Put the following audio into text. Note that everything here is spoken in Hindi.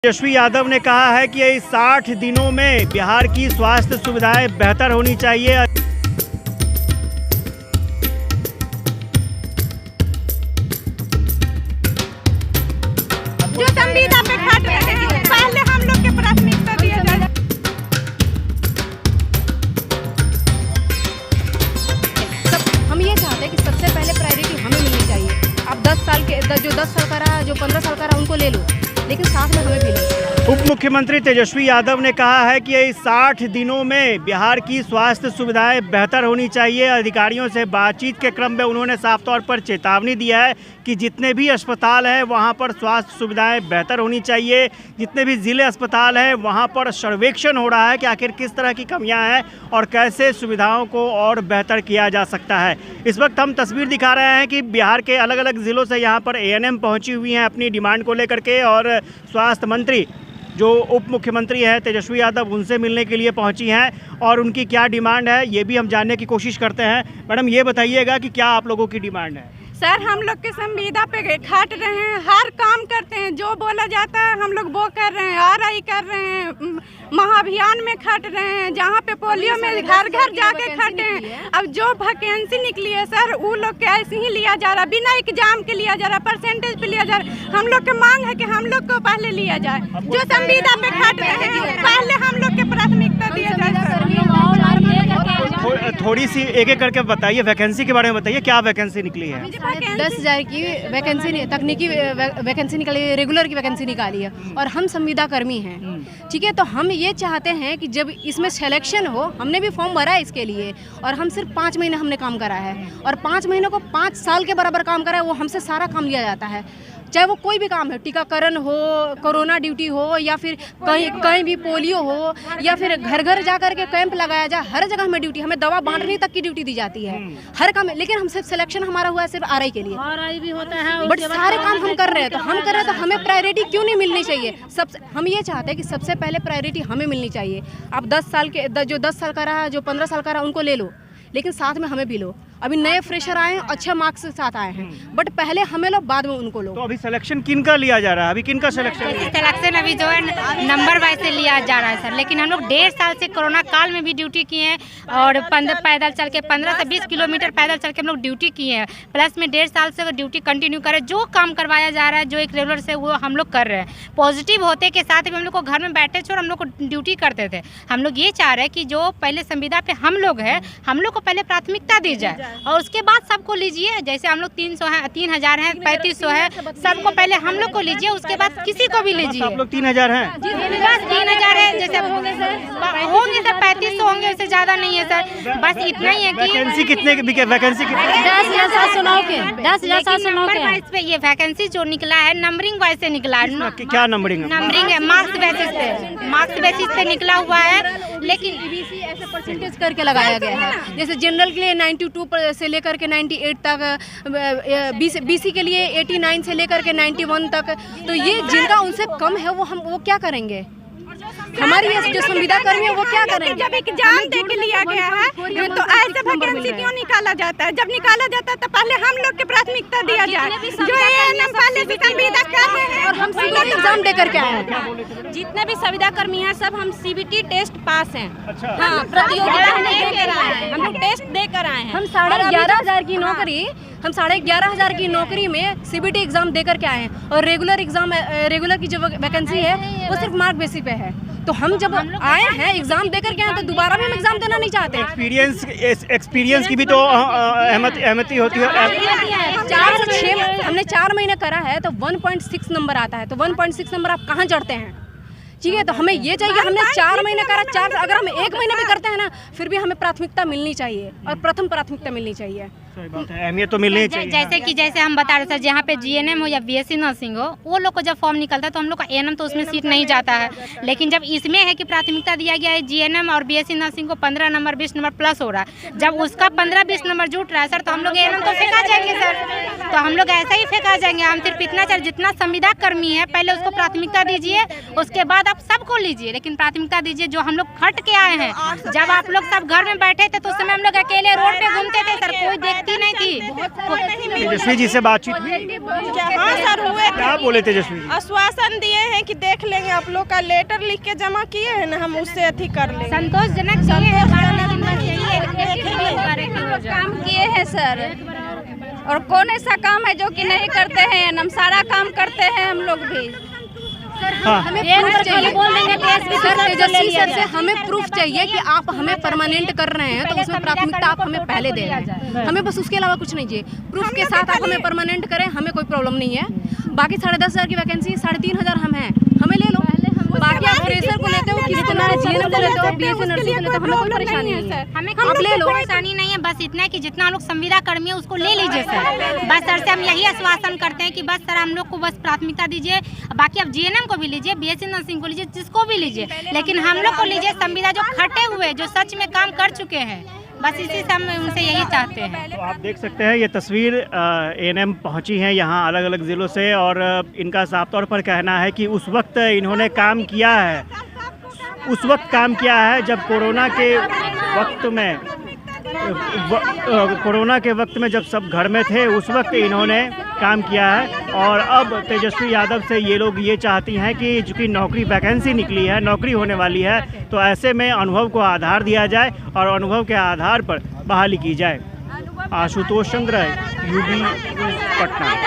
तेजस्वी यादव ने कहा है कि इस 60 दिनों में बिहार की स्वास्थ्य सुविधाएं बेहतर होनी चाहिए। जो संविदा पे खट रहे हैं, पहले हम लोग के प्राथमिकता दिया जाए। हम ये चाहते हैं कि सबसे पहले प्रायोरिटी हमें मिलनी चाहिए। अब 10 साल के जो 10 साल का रहा, जो 15 साल का रहा, उनको ले लो, लेकिन साथ में हमें भी लो। उप मुख्यमंत्री तेजस्वी यादव ने कहा है कि इस 60 दिनों में बिहार की स्वास्थ्य सुविधाएं बेहतर होनी चाहिए। अधिकारियों से बातचीत के क्रम में उन्होंने साफ तौर पर चेतावनी दिया है कि जितने भी अस्पताल हैं वहां पर स्वास्थ्य सुविधाएं बेहतर होनी चाहिए। जितने भी ज़िले अस्पताल हैं वहां पर सर्वेक्षण हो रहा है कि आखिर किस तरह की कमियां हैं और कैसे सुविधाओं को और बेहतर किया जा सकता है। इस वक्त हम तस्वीर दिखा रहे हैं कि बिहार के अलग अलग ज़िलों से यहाँ पर ANM पहुँची हुई हैं अपनी डिमांड को लेकर के, और स्वास्थ्य मंत्री जो उप मुख्यमंत्री हैं तेजस्वी यादव उनसे मिलने के लिए पहुंची हैं और उनकी क्या डिमांड है ये भी हम जानने की कोशिश करते हैं। मैडम, ये बताइएगा कि क्या आप लोगों की डिमांड है? सर, हम लोग के संविदा पे खट रहे हैं, हर काम करते हैं, जो बोला जाता है हम लोग वो कर रहे हैं, RI कर रहे हैं, महाअभियान में खट रहे हैं, जहाँ पे पोलियो में घर घर जाके खटे हैं। अब जो वैकेंसी निकली है सर, वो लोग के ऐसे ही लिया जा रहा, बिना एग्जाम के लिया जा रहा, परसेंटेज पे लिया जा रहा। हम लोग की मांग है कि हम लोग को पहले लिया जाए, जो संविदा पे खट रहे हैं पहले हम लोग के प्राथमिकता दिया जाए। थोड़ी सी एक एक करके बताइए, वैकेंसी के बारे में बताइए, क्या वैकेंसी निकली है? 10,000 की वैकेंसी, तकनीकी वैकेंसी निकाली है, रेगुलर की वैकेंसी निकाली है, और हम संविदा कर्मी हैं, ठीक है। तो हम ये चाहते हैं कि जब इसमें सिलेक्शन हो, हमने भी फॉर्म भरा है इसके लिए, और हम सिर्फ 5 महीने हमने काम करा है, और 5 महीनों को 5 साल के बराबर काम करा है। वो हमसे सारा काम लिया जाता है, चाहे वो कोई भी काम है, टीकाकरण हो, कोरोना ड्यूटी हो, या फिर कहीं भी पोलियो हो, या फिर घर घर जा कर के कैंप लगाया जाए। हर जगह हमें ड्यूटी, हमें दवा बांटने तक की ड्यूटी दी जाती है, हर काम में। लेकिन हम सिर्फ सिलेक्शन हमारा हुआ है सिर्फ RI के लिए, RI भी होता है, बट सारे काम हम कर रहे हैं। तो हम कर रहे हैं तो हमें प्रायोरिटी क्यों नहीं मिलनी चाहिए? हम ये चाहते हैं कि सबसे पहले प्रायोरिटी हमें मिलनी चाहिए। अब 10 साल के जो 10 साल का रहा, जो 15 साल का रहा, उनको ले लो, लेकिन साथ में हमें भी लो। अभी नए फ्रेशर आए हैं, अच्छे मार्क्स के साथ आए हैं, बट पहले हमें लो, बाद में उनको लो। तो अभी सिलेक्शन किन का लिया जा रहा है? अभी किन का सिलेक्शन? सिलेक्शन अभी जो है नंबर वाइज से लिया जा रहा है सर, लेकिन हम लोग 1.5 साल से कोरोना काल में भी ड्यूटी किए हैं, और पैदल चल के 15 से 20 किलोमीटर पैदल चल के हम लोग ड्यूटी किए हैं, प्लस में 1.5 साल से ड्यूटी कंटिन्यू कर रहे हैं। जो काम करवाया जा रहा है, जो एक रेगुलर से, वो हम लोग कर रहे हैं। पॉजिटिव होते के साथ भी हम लोग को घर में बैठे थे और हम लोग को ड्यूटी करते थे। हम लोग ये चाह रहे हैं कि जो पहले संविदा पे हम लोग हैं, हम लोग को पहले प्राथमिकता दी जाए, और उसके बाद सबको लीजिए। जैसे हम लोग 300 है, 3000 है, 3500 है, सबको पहले हम लोग को लीजिए, उसके बाद किसी को भी लीजिए। आप लोग 3000 हैं? बस 3000 है, जैसे होंगे सर 3500 होंगे, उससे ज्यादा नहीं है सर। बस इतना ही है कि वैकेंसी कितने की? वैकेंसी कितने? 10,709 के 10,709 के। ये वैकेंसी जो निकला है नंबरिंग वाइज से निकला है। क्या नंबरिंग? नंबरिंग है, मार्क्स बेसिस पे निकला हुआ है, लेकिन EBC ऐसे परसेंटेज करके लगाया गया है। जैसे जनरल के लिए 92 से लेकर के 98 तक, BC के लिए 89 से लेकर के 91 तक। तो ये जिनका उनसे कम है वो क्या करेंगे? हमारी जो संविदा कर्मी है वो क्या करेंगे? जब एग्जाम दे के लिया गया है तो ऐसे वैकेंसी क्यों निकाला जाता है? जब निकाला जाता है तो पहले हम लोग के प्राथमिकता दिया जाए, जो ANM पहले भी संविदा कर रहे हैं, और हम CBT एग्जाम दे करके आए हैं। जितने भी संविदा कर्मी हैं सब हम CBT टेस्ट पास हैं। अच्छा। हाँ, प्रतियोगिता हम दे कर आए हैं, हम लोग टेस्ट दे कर आए हैं। हम 11,500 की नौकरी, हम 11,500 की नौकरी में CBT एग्जाम दे करके आए हैं, और रेगुलर की जो वैकेंसी है वो सिर्फ मार्क बेसिस पे है। तो हम जब आए हैं एग्जाम दे करके आए, तो दोबारा भी हम एग्जाम देना नहीं चाहते। एक्सपीरियंस की भी तो अहमति होती है। 4 से 6 हमने 4 महीने करा है, तो 1.6 नंबर आता है। तो 1.6 नंबर आप कहाँ चढ़ते हैं? ठीक है, तो हमें ये चाहिए कि हमने 4 महीने करा, अगर हम 1 महीने भी करते हैं ना, फिर भी हमें प्राथमिकता मिलनी चाहिए, और प्रथम प्राथमिकता मिलनी चाहिए। सही बात है, अहमियत तो मिलनी चाहिए। जैसे हम बता रहे सर, जहाँ पे GNM हो या BSc नर्सिंग हो, वो लोग को जब फॉर्म निकलता है तो हम लोग का ANM तो उसमें सीट नहीं जाता है। लेकिन जब इसमें है कि प्राथमिकता दिया गया है GNM और BSc नर्सिंग को 15 नंबर 20 नंबर प्लस हो रहा है, जब उसका 15-20 नंबर जुट रहा है सर, तो हम लोग ANM तो फेंका जाएंगे सर। तो हम लोग ऐसा ही फेंका जाएंगे। हम सिर्फ इतना चाहिए, जितना संविदा कर्मी है पहले उसको प्राथमिकता दीजिए, उसके बाद आप सबको लीजिए, लेकिन प्राथमिकता दीजिए जो हम लोग खट के आए हैं। जब आप लोग सब घर में बैठे थे तो उस समय हम लोग अकेले रोड पे घूमते थे सर, कोई देखती नहीं थी। तेजस्वी जी से बातचीत हुई? हाँ सर हुए क्या बोले तेजस्वी जी? आश्वासन दिए हैं कि देख लेंगे, आप लोग का लेटर लिख के जमा किए हैं ना, हम उससे अथी कर लेंगे। संतोषजनक काम किए हैं सर, और कौन ऐसा काम है जो कि नहीं करते हैं? हम सारा काम करते हैं हम लोग भी। हाँ। हमें प्रूफ चाहिए, बोल देंगे सर तेजस्वी सर से हमें प्रूफ चाहिए कि आप हमें परमानेंट कर रहे हैं, तो उसमें प्राथमिकता आप हमें पहले दे रहे हैं। हमें बस उसके अलावा कुछ नहीं चाहिए। प्रूफ के साथ आप हमें परमानेंट करें, हमें कोई प्रॉब्लम नहीं है। बाकी 10,500 की वैकेंसी 3,500 हम हैं, हमें ले लो। बाकी आप फ्रेशर को लेते हो, किसी को जीएनएम को लेते हो, बीएससी नर्सिंग को लेते हो, हमें कोई परेशानी नहीं है। हमें आप ले लो। परेशानी नहीं है, बस इतना है कि जितना लोग संविदा कर्मी है उसको ले लीजिए सर। बस सर से हम यही आश्वासन करते हैं कि बस सर हम लोग को बस प्राथमिकता दीजिए। बाकी आप जीएनएम को भी लीजिए, बीएससी नर्सिंग को लीजिए, जिसको भी लीजिए, लेकिन हम लोग को लीजिए संविदा जो खटे हुए, जो सच में काम कर चुके हैं। बस इसी से हम उनसे यही चाहते हैं। तो आप देख सकते हैं ये तस्वीर एएनएम पहुंची हैं यहाँ अलग अलग ज़िलों से, और इनका साफ तौर पर कहना है कि उस वक्त इन्होंने काम किया है, उस वक्त काम किया है जब कोरोना के वक्त में जब सब घर में थे, उस वक्त इन्होंने काम किया है। और अब तेजस्वी यादव से ये लोग ये चाहती हैं कि चूँकि नौकरी वैकेंसी निकली है, नौकरी होने वाली है, तो ऐसे में अनुभव को आधार दिया जाए और अनुभव के आधार पर बहाली की जाए। आशुतोष चंद्र, यूबी पटना।